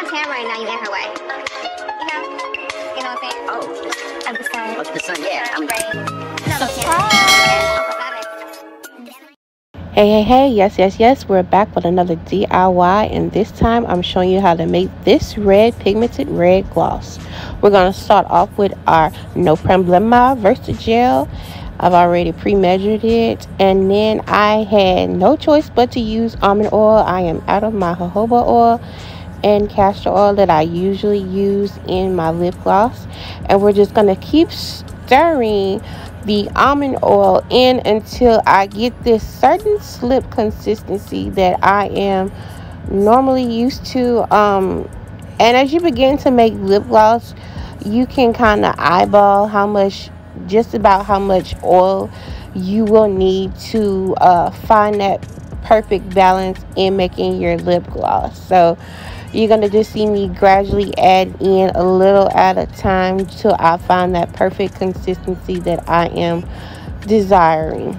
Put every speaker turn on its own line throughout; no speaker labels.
the camera and now you're in her way. You know what I'm saying? Oh. Of the sun. Of the sun, yeah. I'm ready. No,
Hey, yes, we're back with another DIY, and this time I'm showing you how to make this pigmented red gloss. We're going to start off with our No Problema Versagel. I've already pre-measured it, and then I had no choice but to use almond oil. I am out of my jojoba oil and castor oil that I usually use in my lip gloss, and we're just going to keep stirring the almond oil in until I get this certain slip consistency that I am normally used to. And as you begin to make lip gloss, you can kind of eyeball just about how much oil you will need to find that perfect balance in making your lip gloss. So you're going to just see me gradually add in a little at a time till I find that perfect consistency that I am desiring.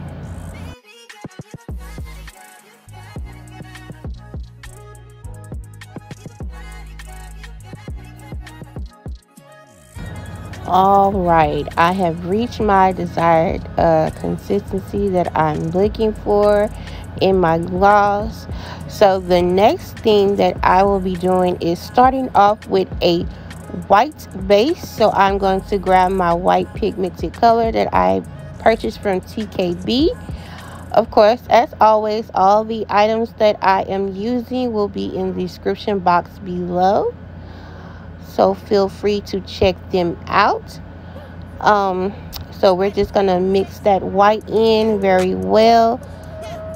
All right, I have reached my desired consistency that I'm looking for in my gloss. So the next thing that I will be doing is starting off with a white base. So I'm going to grab my white pigmented color that I purchased from TKB. Of course, as always, all the items that I am using will be in the description box below, so feel free to check them out. So we're just gonna mix that white in very well,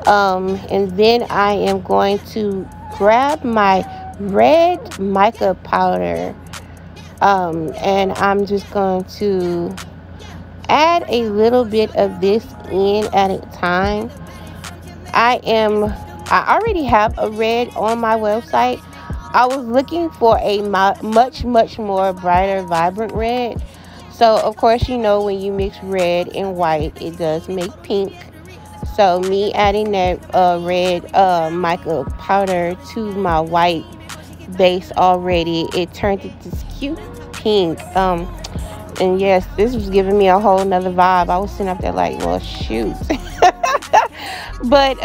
and then I am going to grab my red mica powder, and I'm just going to add a little bit of this in at a time. I already have a red on my website. I was looking for a much more brighter, vibrant red. So of course, you know, when you mix red and white, it does make pink. So me adding that red mica powder to my white base already, it turned it this cute pink. And yes, this was giving me a whole nother vibe. I was sitting up there like, well, shoot. But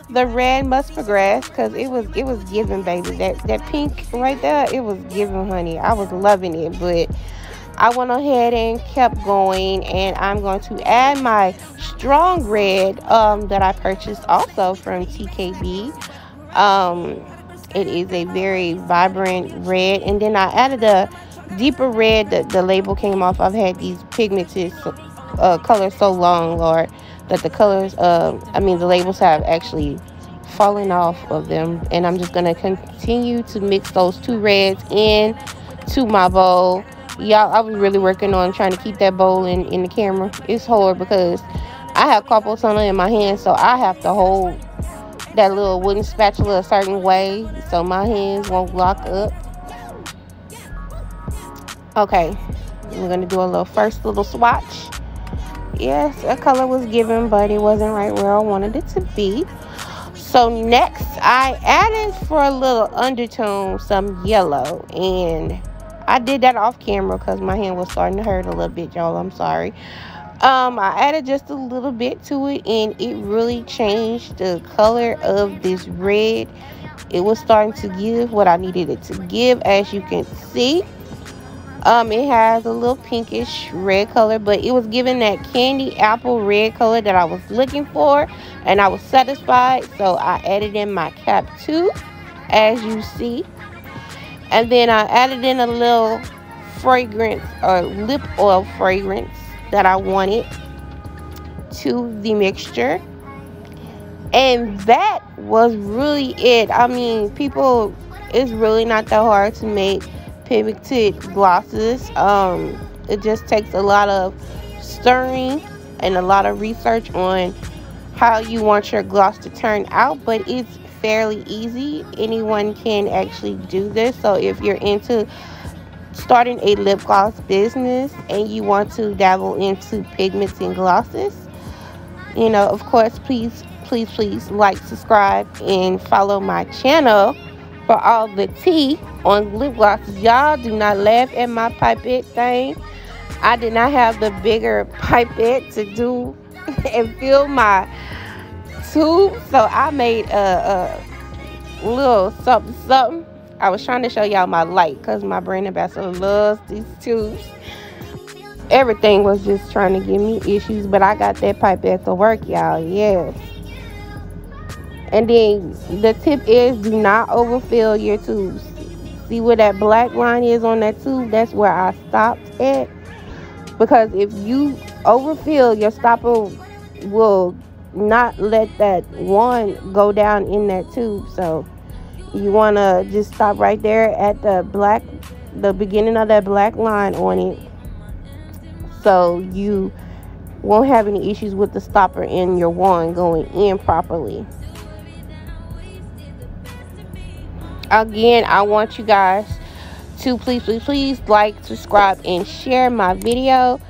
the red must progress, because it was giving, baby. That pink right there, it was giving, honey. I was loving it. But I went ahead and kept going, and I'm going to add my strong red that I purchased also from TKB. It is a very vibrant red, and then I added a deeper red. The label came off. I've had these pigmented colors so long, Lord, that the colors the labels have actually fallen off of them, and I'm just gonna continue to mix those two reds in to my bowl. Y'all, I was really working on trying to keep that bowl in the camera. It's hard because I have carpal tunnel in my hand, so I have to hold that little wooden spatula a certain way so my hands won't lock up. Okay, we're gonna do a first little swatch. Yes, a color was given, but it wasn't right where I wanted it to be. So next, I added, for a little undertone, some yellow, and I did that off camera because my hand was starting to hurt a little bit, y'all. I'm sorry. I added just a little bit to it, and it really changed the color of this red. It was starting to give what I needed it to give, as you can see. It has a little pinkish red color, but it was giving that candy apple red color that I was looking for, and I was satisfied. So I added in my cap too, as you see, and then I added in a little fragrance or lip oil fragrance that I wanted to the mixture, and that was really it. I mean, people, it's really not that hard to make pigmented glosses. It just takes a lot of stirring and a lot of research on how you want your gloss to turn out, but it's fairly easy. Anyone can actually do this. So if you're into starting a lip gloss business and you want to dabble into pigments and glosses, you know, of course, please like, subscribe, and follow my channel for all the tea on lip glosses. Y'all do not laugh at my pipette thing. I did not have the bigger pipette to do and fill my tube, so I made a little something. I was trying to show y'all my light because my brand ambassador loves these tubes. Everything was just trying to give me issues, but I got that pipette to work, y'all. Yes. And then the tip is, do not overfill your tubes. See where that black line is on that tube? That's where I stopped at. Because if you overfill, your stopper will not let that one go down in that tube. So you want to just stop right there at the beginning of that black line on it, so you won't have any issues with the stopper and your wand going in properly. Again, I want you guys to please like, subscribe, and share my video.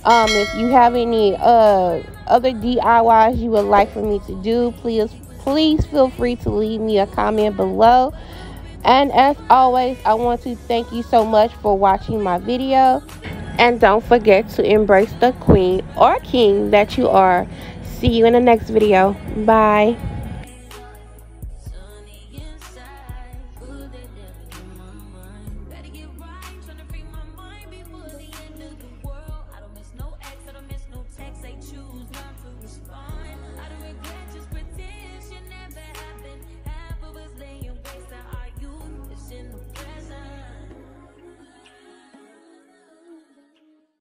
If you have any other DIYs you would like for me to do, please feel free to leave me a comment below. And as always, I want to thank you so much for watching my video. And don't forget to embrace the queen or king that you are. See you in the next video. Bye.